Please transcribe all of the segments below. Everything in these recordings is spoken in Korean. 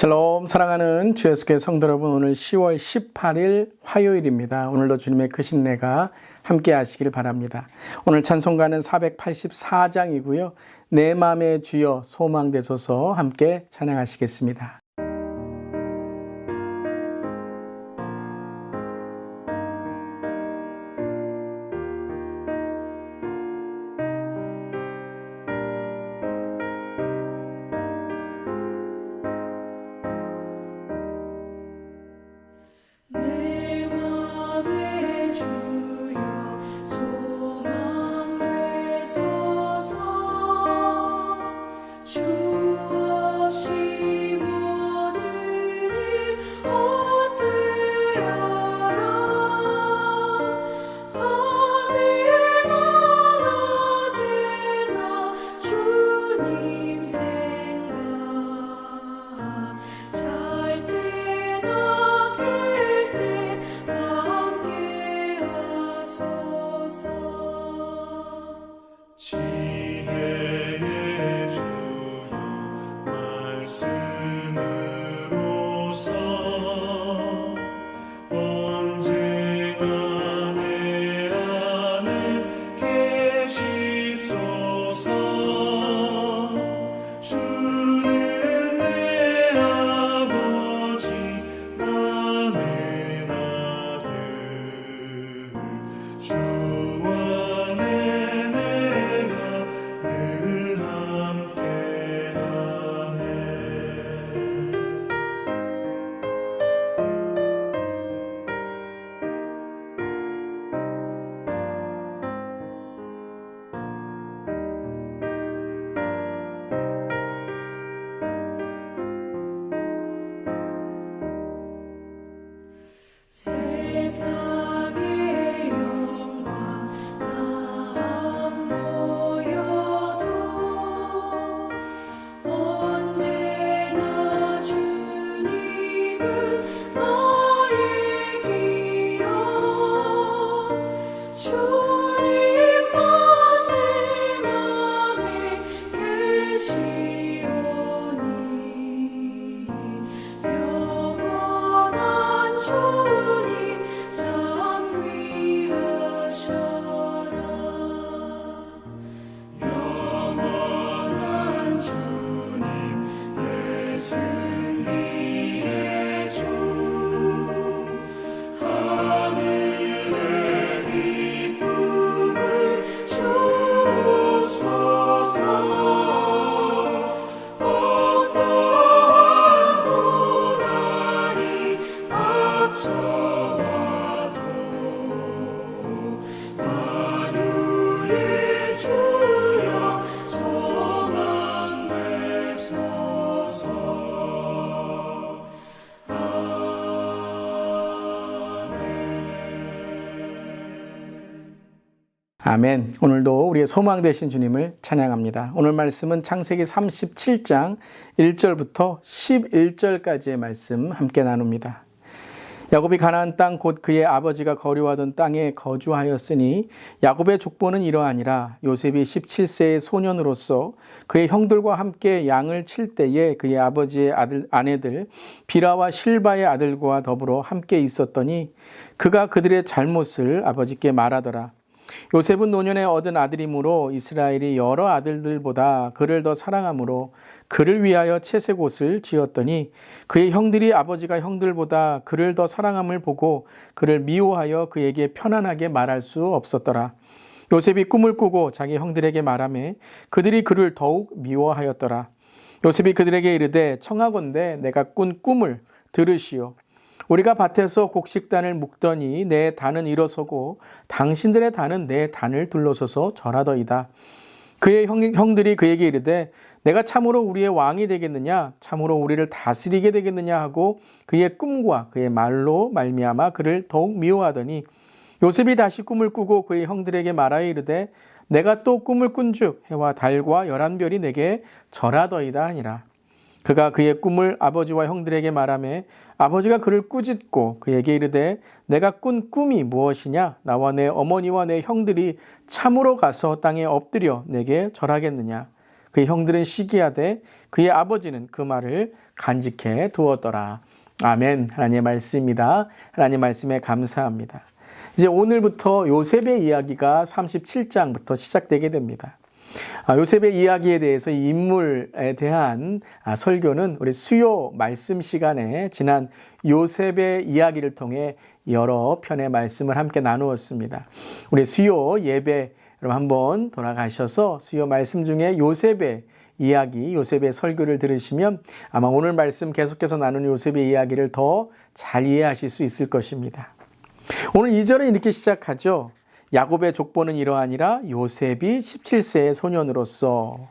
샬롬, 사랑하는 주 예수교회 성도 여러분, 오늘 10월 18일 화요일입니다. 오늘도 주님의 크신 은혜가 함께 하시길 바랍니다. 오늘 찬송가는 484장이고요. 내 맘의 주여 소망되소서 함께 찬양하시겠습니다. 세상의 영광 나 모여도 언제나 주님은 나의 기여 주님만 내 맘에 계시오니 영원한 주님 참 귀하셔라 영원한 주님 내 승리의 주 하늘의 기쁨을 주옵소서 어떠한 고난이 닥쳐와도 만유의 주여 소망되소서 아멘. 오늘도 우리의 소망 되신 주님을 찬양합니다. 오늘 말씀은 창세기 37장 1절부터 11절까지의 말씀 함께 나눕니다. 야곱이 가나안 땅 곧 그의 아버지가 거류하던 땅에 거주하였으니 야곱의 족보는 이러하니라. 요셉이 17세의 소년으로서 그의 형들과 함께 양을 칠 때에 그의 아버지의 아내들 비라와 실바의 아들과 더불어 함께 있었더니 그가 그들의 잘못을 아버지께 말하더라. 요셉은 노년에 얻은 아들이므로 이스라엘이 여러 아들들보다 그를 더 사랑하므로 그를 위하여 채색 옷을 지었더니 그의 형들이 아버지가 형들보다 그를 더 사랑함을 보고 그를 미워하여 그에게 편안하게 말할 수 없었더라. 요셉이 꿈을 꾸고 자기 형들에게 말하매 그들이 그를 더욱 미워하였더라. 요셉이 그들에게 이르되 청하건대 내가 꾼 꿈을 들으시오. 우리가 밭에서 곡식단을 묶더니 내 단은 일어서고 당신들의 단은 내 단을 둘러서서 절하더이다. 그의 형들이 그에게 이르되 내가 참으로 우리의 왕이 되겠느냐 참으로 우리를 다스리게 되겠느냐 하고 그의 꿈과 그의 말로 말미암아 그를 더욱 미워하더니 요셉이 다시 꿈을 꾸고 그의 형들에게 말하여 이르되 내가 또 꿈을 꾼즉 해와 달과 11별이 내게 절하더이다 하니라. 그가 그의 꿈을 아버지와 형들에게 말하매 아버지가 그를 꾸짖고 그에게 이르되 내가 꾼 꿈이 무엇이냐? 나와 내 어머니와 내 형들이 참으로 가서 땅에 엎드려 내게 절하겠느냐? 그의 형들은 시기하되 그의 아버지는 그 말을 간직해 두었더라. 아멘. 하나님의 말씀입니다. 하나님의 말씀에 감사합니다. 이제 오늘부터 요셉의 이야기가 37장부터 시작되게 됩니다. 요셉의 이야기에 대해서 이 인물에 대한 설교는 우리 수요 말씀 시간에 지난 요셉의 이야기를 통해 여러 편의 말씀을 함께 나누었습니다. 우리 수요 예배 여러분 한번 돌아가셔서 수요 말씀 중에 요셉의 이야기, 요셉의 설교를 들으시면 아마 오늘 말씀 계속해서 나누는 요셉의 이야기를 더 잘 이해하실 수 있을 것입니다. 오늘 2절은 이렇게 시작하죠. 야곱의 족보는 이러하니라 요셉이 17세의 소년으로서.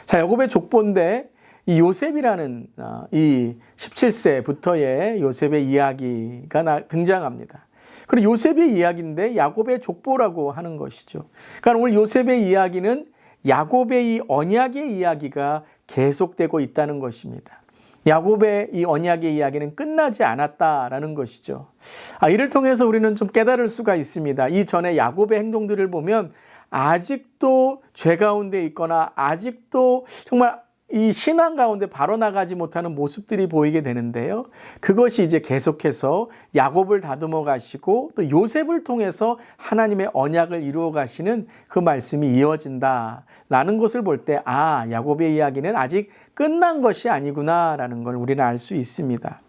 자, 야곱의 족보인데 이 요셉이라는 이 17세부터의 요셉의 이야기가 등장합니다. 그리고 요셉의 이야기인데 야곱의 족보라고 하는 것이죠. 그러니까 오늘 요셉의 이야기는 야곱의 이 언약의 이야기가 계속되고 있다는 것입니다. 야곱의 이 언약의 이야기는 끝나지 않았다라는 것이죠. 이를 통해서 우리는 좀 깨달을 수가 있습니다. 이전에 야곱의 행동들을 보면 아직도 죄 가운데 있거나 아직도 정말 이 신앙 가운데 바로 나가지 못하는 모습들이 보이게 되는데요. 그것이 이제 계속해서 야곱을 다듬어 가시고 또 요셉을 통해서 하나님의 언약을 이루어 가시는 그 말씀이 이어진다라는 것을 볼 때 야곱의 이야기는 아직 끝난 것이 아니구나라는 걸 우리는 알 수 있습니다.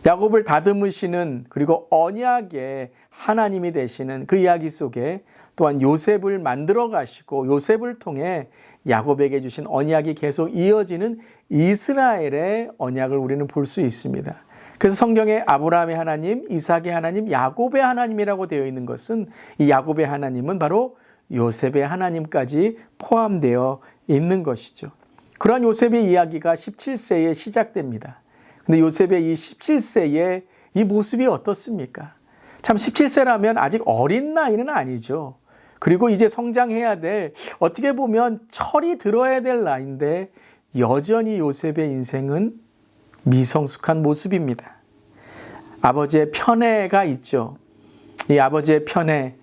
야곱을 다듬으시는 그리고 언약의 하나님이 되시는 그 이야기 속에 또한 요셉을 만들어 가시고 요셉을 통해 야곱에게 주신 언약이 계속 이어지는 이스라엘의 언약을 우리는 볼 수 있습니다. 그래서 성경에 아브라함의 하나님, 이삭의 하나님, 야곱의 하나님이라고 되어 있는 것은 이 야곱의 하나님은 바로 요셉의 하나님까지 포함되어 있는 것이죠. 그러한 요셉의 이야기가 17세에 시작됩니다. 근데 요셉의 이 17세의 이 모습이 어떻습니까? 참 17세라면 아직 어린 나이는 아니죠. 그리고 이제 성장해야 될, 어떻게 보면 철이 들어야 될 나이인데 여전히 요셉의 인생은 미성숙한 모습입니다. 아버지의 편애가 있죠. 이 아버지의 편애,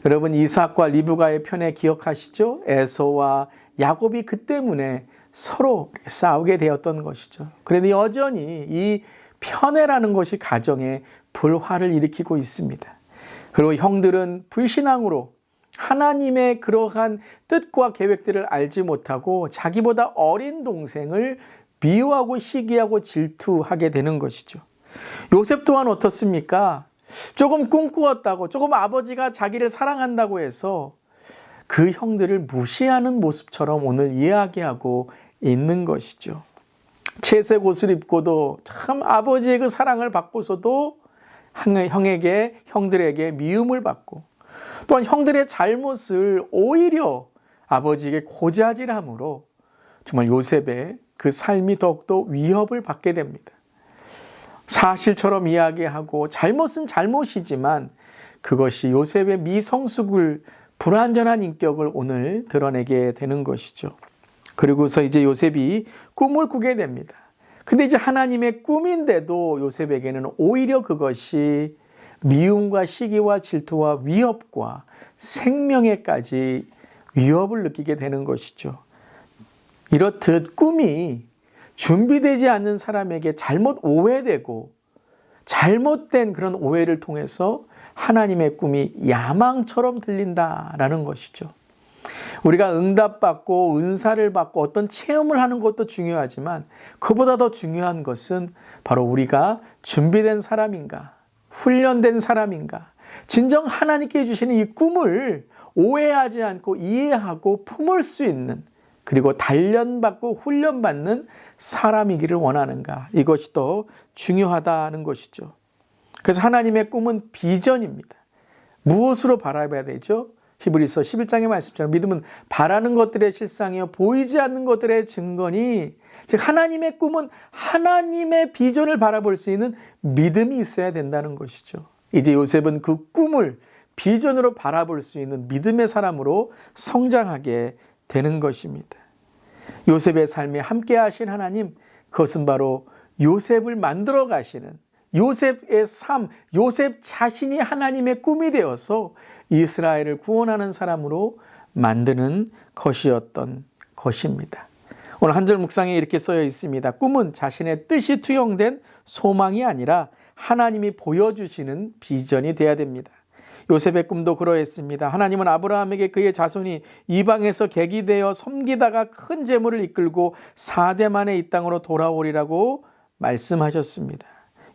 여러분 이삭과 리브가의 편애 기억하시죠? 에서와 야곱이 그 때문에 서로 싸우게 되었던 것이죠. 그런데 여전히 이 편애라는 것이 가정에 불화를 일으키고 있습니다. 그리고 형들은 불신앙으로 하나님의 그러한 뜻과 계획들을 알지 못하고 자기보다 어린 동생을 미워하고 시기하고 질투하게 되는 것이죠. 요셉 또한 어떻습니까? 조금 꿈꾸었다고, 조금 아버지가 자기를 사랑한다고 해서 그 형들을 무시하는 모습처럼 오늘 이야기하고 있는 것이죠. 채색 옷을 입고도 참 아버지의 그 사랑을 받고서도 형들에게 미움을 받고 또한 형들의 잘못을 오히려 아버지에게 고자질함으로 정말 요셉의 그 삶이 더욱더 위협을 받게 됩니다. 사실처럼 이야기하고 잘못은 잘못이지만 그것이 요셉의 미성숙을 불완전한 인격을 오늘 드러내게 되는 것이죠. 그리고서 이제 요셉이 꿈을 꾸게 됩니다. 근데 이제 하나님의 꿈인데도 요셉에게는 오히려 그것이 미움과 시기와 질투와 위협과 생명에까지 위협을 느끼게 되는 것이죠. 이렇듯 꿈이 준비되지 않는 사람에게 잘못 오해되고 잘못된 그런 오해를 통해서 하나님의 꿈이 야망처럼 들린다라는 것이죠. 우리가 응답받고 은사를 받고 어떤 체험을 하는 것도 중요하지만 그보다 더 중요한 것은 바로 우리가 준비된 사람인가, 훈련된 사람인가, 진정 하나님께 주시는 이 꿈을 오해하지 않고 이해하고 품을 수 있는, 그리고 단련받고 훈련받는 사람이기를 원하는가, 이것이 더 중요하다는 것이죠. 그래서 하나님의 꿈은 비전입니다. 무엇으로 바라봐야 되죠? 히브리서 11장의 말씀처럼 믿음은 바라는 것들의 실상이요 보이지 않는 것들의 증거니, 즉 하나님의 꿈은 하나님의 비전을 바라볼 수 있는 믿음이 있어야 된다는 것이죠. 이제 요셉은 그 꿈을 비전으로 바라볼 수 있는 믿음의 사람으로 성장하게 되는 것입니다. 요셉의 삶에 함께 하신 하나님, 그것은 바로 요셉을 만들어 가시는 요셉의 삶, 요셉 자신이 하나님의 꿈이 되어서 이스라엘을 구원하는 사람으로 만드는 것이었던 것입니다. 오늘 한 절 묵상에 이렇게 쓰여 있습니다. 꿈은 자신의 뜻이 투영된 소망이 아니라 하나님이 보여주시는 비전이 되어야 됩니다. 요셉의 꿈도 그러했습니다. 하나님은 아브라함에게 그의 자손이 이방에서 객이되어 섬기다가 큰 재물을 이끌고 4대 만에 이 땅으로 돌아오리라고 말씀하셨습니다.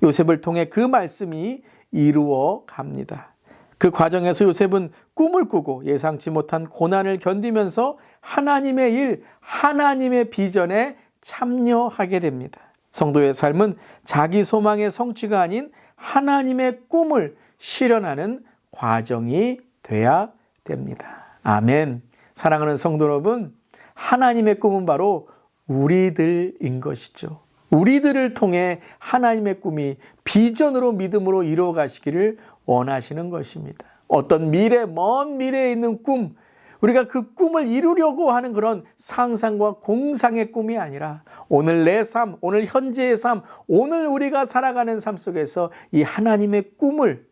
요셉을 통해 그 말씀이 이루어 갑니다. 그 과정에서 요셉은 꿈을 꾸고 예상치 못한 고난을 견디면서 하나님의 일, 하나님의 비전에 참여하게 됩니다. 성도의 삶은 자기 소망의 성취가 아닌 하나님의 꿈을 실현하는 과정이 돼야 됩니다. 아멘. 사랑하는 성도 여러분, 하나님의 꿈은 바로 우리들인 것이죠. 우리들을 통해 하나님의 꿈이 비전으로 믿음으로 이루어 가시기를 원하시는 것입니다. 어떤 미래, 먼 미래에 있는 꿈, 우리가 그 꿈을 이루려고 하는 그런 상상과 공상의 꿈이 아니라 오늘 내 삶, 오늘 현재의 삶, 오늘 우리가 살아가는 삶 속에서 이 하나님의 꿈을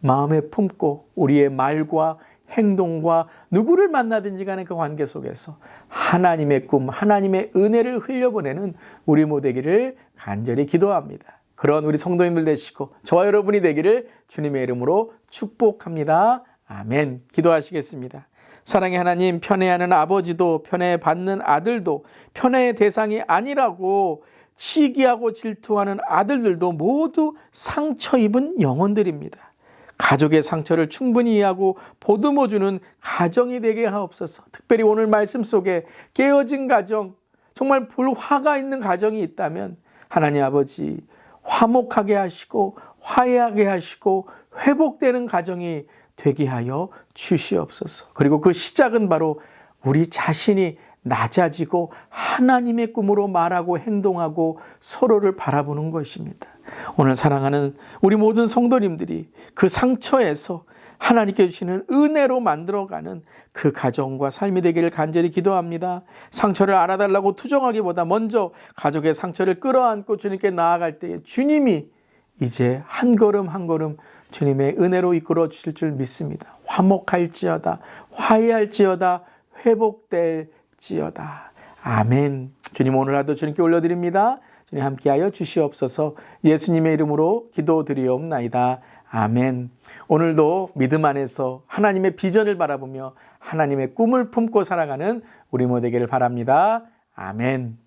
마음에 품고 우리의 말과 행동과 누구를 만나든지 간에 그 관계 속에서 하나님의 꿈, 하나님의 은혜를 흘려보내는 우리 모두 되기를 간절히 기도합니다. 그런 우리 성도님들 되시고 저와 여러분이 되기를 주님의 이름으로 축복합니다. 아멘. 기도하시겠습니다. 사랑의 하나님, 편애하는 아버지도 편애받는 아들도 편애의 대상이 아니라고 시기하고 질투하는 아들들도 모두 상처 입은 영혼들입니다. 가족의 상처를 충분히 이해하고 보듬어주는 가정이 되게 하옵소서. 특별히 오늘 말씀 속에 깨어진 가정, 정말 불화가 있는 가정이 있다면 하나님 아버지 화목하게 하시고 화해하게 하시고 회복되는 가정이 되게 하여 주시옵소서. 그리고 그 시작은 바로 우리 자신이 낮아지고 하나님의 꿈으로 말하고 행동하고 서로를 바라보는 것입니다. 오늘 사랑하는 우리 모든 성도님들이 그 상처에서 하나님께 주시는 은혜로 만들어가는 그 가정과 삶이 되기를 간절히 기도합니다. 상처를 알아달라고 투정하기보다 먼저 가족의 상처를 끌어안고 주님께 나아갈 때에 주님이 이제 한 걸음 한 걸음 주님의 은혜로 이끌어 주실 줄 믿습니다. 화목할지어다, 화해할지어다, 회복될지어다. 아멘. 주님 오늘 하도 주님께 올려드립니다. 주님 함께하여 주시옵소서. 예수님의 이름으로 기도드리옵나이다. 아멘. 오늘도 믿음 안에서 하나님의 비전을 바라보며 하나님의 꿈을 품고 살아가는 우리 모두 되기를 바랍니다. 아멘.